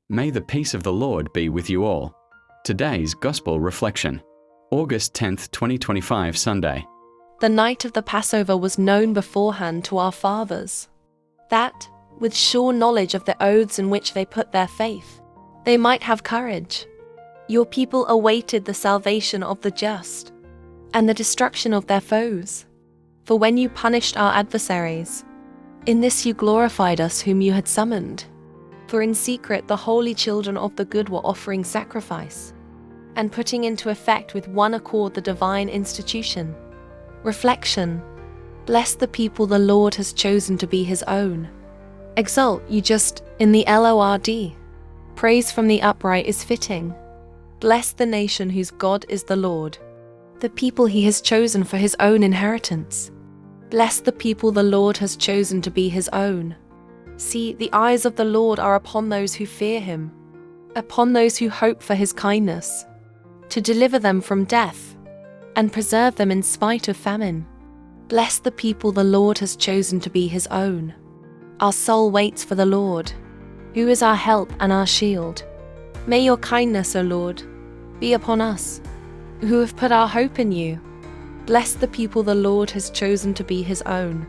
May the peace of the Lord be with you all. Today's Gospel Reflection, August 10th, 2025, Sunday. The night of the Passover was known beforehand to our fathers, that, with sure knowledge of the oaths in which they put their faith, they might have courage. Your people awaited the salvation of the just, and the destruction of their foes. For when you punished our adversaries, in this you glorified us whom you had summoned. For in secret the holy children of the good were offering sacrifice, and putting into effect with one accord the divine institution. Reflection. Bless the people the Lord has chosen to be his own. Exult, you just, in the Lord. Praise from the upright is fitting. Bless the nation whose God is the Lord, the people he has chosen for his own inheritance. Bless the people the Lord has chosen to be his own. See, the eyes of the Lord are upon those who fear him, upon those who hope for his kindness, to deliver them from death, and preserve them in spite of famine. Bless the people the Lord has chosen to be his own. Our soul waits for the Lord, who is our help and our shield. May your kindness, O Lord, be upon us, who have put our hope in you. Bless the people the Lord has chosen to be his own.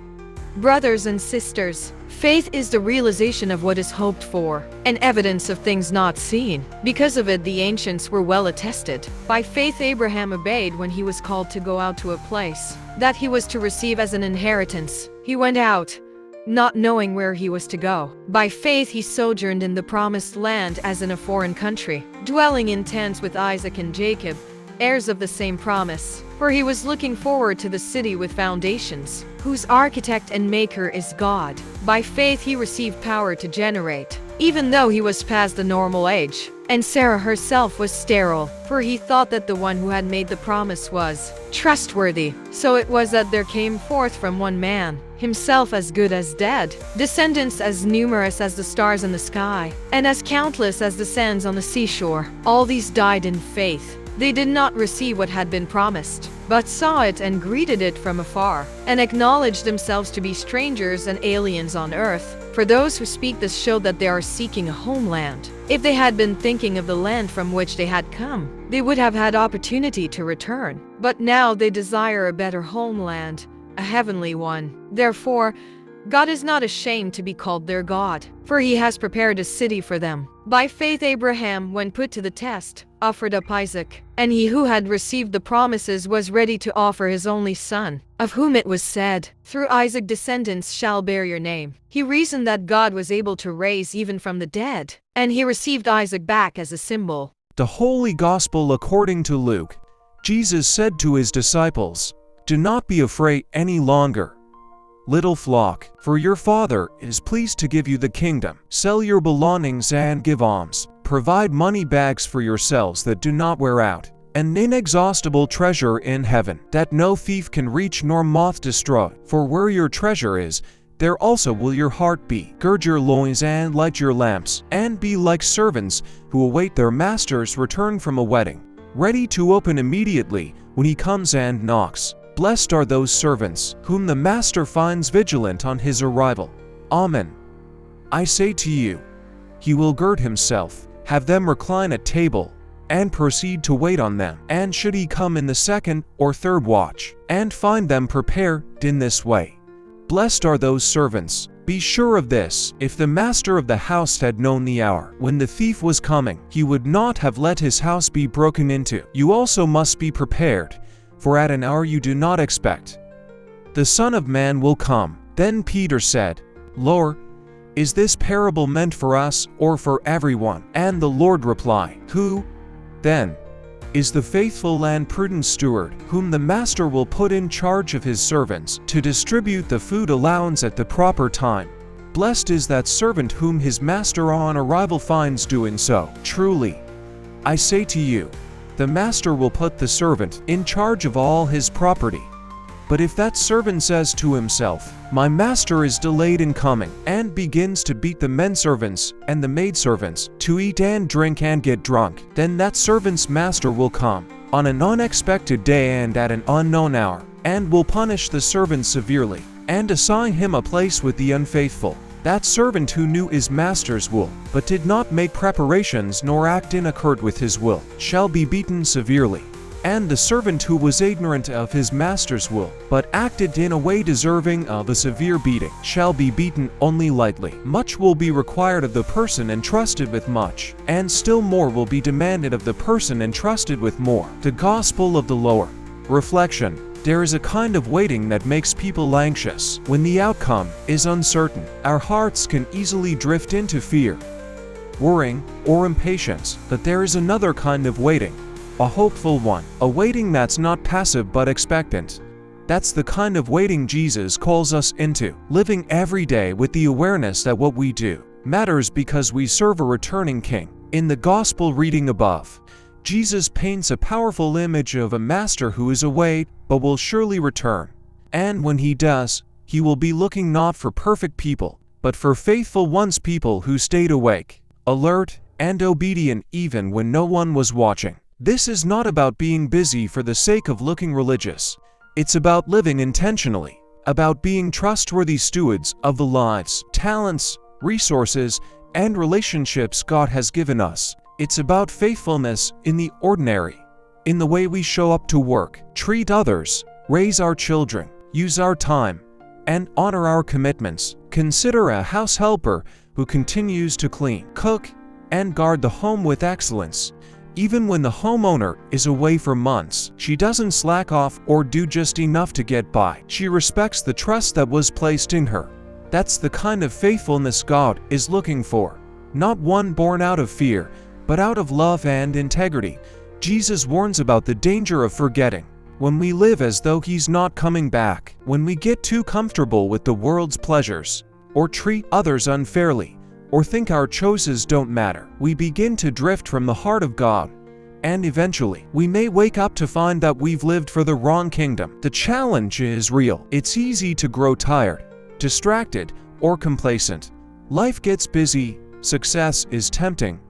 Brothers and sisters, faith is the realization of what is hoped for, and evidence of things not seen. Because of it, the ancients were well attested. By faith, Abraham obeyed when he was called to go out to a place that he was to receive as an inheritance. He went out, not knowing where he was to go. By faith, he sojourned in the promised land as in a foreign country, dwelling in tents with Isaac and Jacob, heirs of the same promise. For he was looking forward to the city with foundations, whose architect and maker is God. By faith he received power to generate, even though he was past the normal age. And Sarah herself was sterile, for he thought that the one who had made the promise was trustworthy. So it was that there came forth from one man, himself as good as dead, descendants as numerous as the stars in the sky, and as countless as the sands on the seashore. All these died in faith. They did not receive what had been promised, but saw it and greeted it from afar, and acknowledged themselves to be strangers and aliens on earth. For those who speak this show that they are seeking a homeland. If they had been thinking of the land from which they had come, they would have had opportunity to return. But now they desire a better homeland, a heavenly one. Therefore, God is not ashamed to be called their God, for he has prepared a city for them. By faith Abraham, when put to the test, offered up Isaac, and he who had received the promises was ready to offer his only son, of whom it was said, "Through Isaac descendants shall bear your name." He reasoned that God was able to raise even from the dead, and he received Isaac back as a symbol. The Holy Gospel according to Luke. Jesus said to his disciples, "Do not be afraid any longer, little flock, for your Father is pleased to give you the kingdom. Sell your belongings and give alms. Provide money bags for yourselves that do not wear out, an inexhaustible treasure in heaven, that no thief can reach nor moth destroy. For where your treasure is, there also will your heart be. Gird your loins and light your lamps, and be like servants who await their master's return from a wedding, ready to open immediately when he comes and knocks. Blessed are those servants whom the master finds vigilant on his arrival. Amen. I say to you, he will gird himself, have them recline at table, and proceed to wait on them. And should he come in the second or third watch, and find them prepared in this way. Blessed are those servants. Be sure of this, if the master of the house had known the hour when the thief was coming, he would not have let his house be broken into. You also must be prepared, for at an hour you do not expect, the Son of Man will come. Then Peter said, Lord, is this parable meant for us or for everyone? And the Lord replied, Who, then, is the faithful and prudent steward, whom the master will put in charge of his servants, to distribute the food allowance at the proper time? Blessed is that servant whom his master on arrival finds doing so. Truly, I say to you, the master will put the servant in charge of all his property. But if that servant says to himself, My master is delayed in coming, and begins to beat the menservants and the maidservants, to eat and drink and get drunk, then that servant's master will come on an unexpected day and at an unknown hour, and will punish the servant severely, and assign him a place with the unfaithful. That servant who knew his master's will, but did not make preparations nor act in accord with his will, shall be beaten severely. And the servant who was ignorant of his master's will, but acted in a way deserving of a severe beating, shall be beaten only lightly. Much will be required of the person entrusted with much, and still more will be demanded of the person entrusted with more. The Gospel of the Lord. Reflection. There is a kind of waiting that makes people anxious. When the outcome is uncertain, our hearts can easily drift into fear, worrying, or impatience. But there is another kind of waiting, a hopeful one, a waiting that's not passive but expectant. That's the kind of waiting Jesus calls us into, living every day with the awareness that what we do matters because we serve a returning King. In the Gospel reading above, Jesus paints a powerful image of a master who is away but will surely return. And when he does, he will be looking not for perfect people, but for faithful ones, people who stayed awake, alert, and obedient even when no one was watching. This is not about being busy for the sake of looking religious. It's about living intentionally, about being trustworthy stewards of the lives, talents, resources, and relationships God has given us. It's about faithfulness in the ordinary, in the way we show up to work, treat others, raise our children, use our time, and honor our commitments. Consider a house helper who continues to clean, cook, and guard the home with excellence. Even when the homeowner is away for months, she doesn't slack off or do just enough to get by. She respects the trust that was placed in her. That's the kind of faithfulness God is looking for, not one born out of fear, but out of love and integrity. Jesus warns about the danger of forgetting. When we live as though he's not coming back, when we get too comfortable with the world's pleasures, or treat others unfairly, or think our choices don't matter, we begin to drift from the heart of God. And eventually, we may wake up to find that we've lived for the wrong kingdom. The challenge is real. It's easy to grow tired, distracted, or complacent. Life gets busy, success is tempting,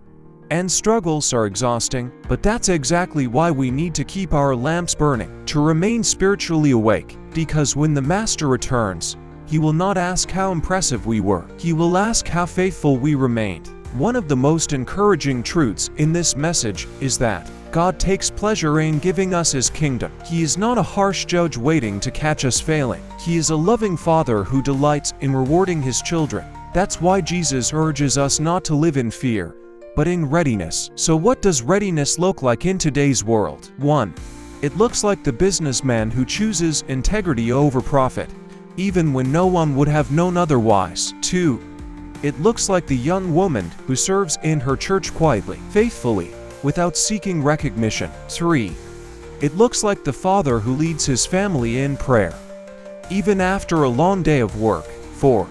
and struggles are exhausting, but that's exactly why we need to keep our lamps burning, to remain spiritually awake, because when the Master returns, he will not ask how impressive we were. He will ask how faithful we remained. One of the most encouraging truths in this message is that God takes pleasure in giving us his kingdom. He is not a harsh judge waiting to catch us failing. He is a loving Father who delights in rewarding his children. That's why Jesus urges us not to live in fear, but in readiness. So what does readiness look like in today's world? 1. It looks like the businessman who chooses integrity over profit, even when no one would have known otherwise. 2. It looks like the young woman who serves in her church quietly, faithfully, without seeking recognition. 3. It looks like the father who leads his family in prayer, even after a long day of work. 4.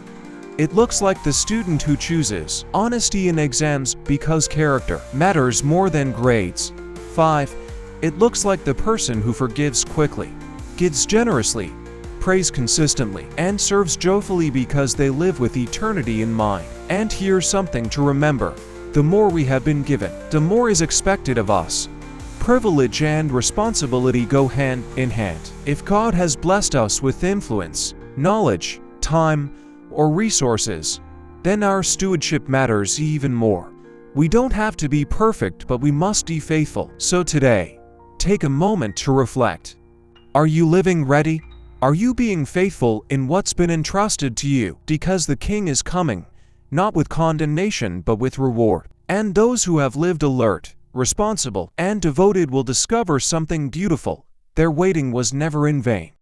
It looks like the student who chooses honesty in exams because character matters more than grades. 5. It looks like the person who forgives quickly, gives generously, prays consistently, and serves joyfully because they live with eternity in mind. And here's something to remember. The more we have been given, the more is expected of us. Privilege and responsibility go hand in hand. If God has blessed us with influence, knowledge, time, or resources, then our stewardship matters even more. We don't have to be perfect, but we must be faithful. So today, take a moment to reflect. Are you living ready? Are you being faithful in what's been entrusted to you? Because the King is coming, not with condemnation but with reward. And those who have lived alert, responsible, and devoted will discover something beautiful. Their waiting was never in vain.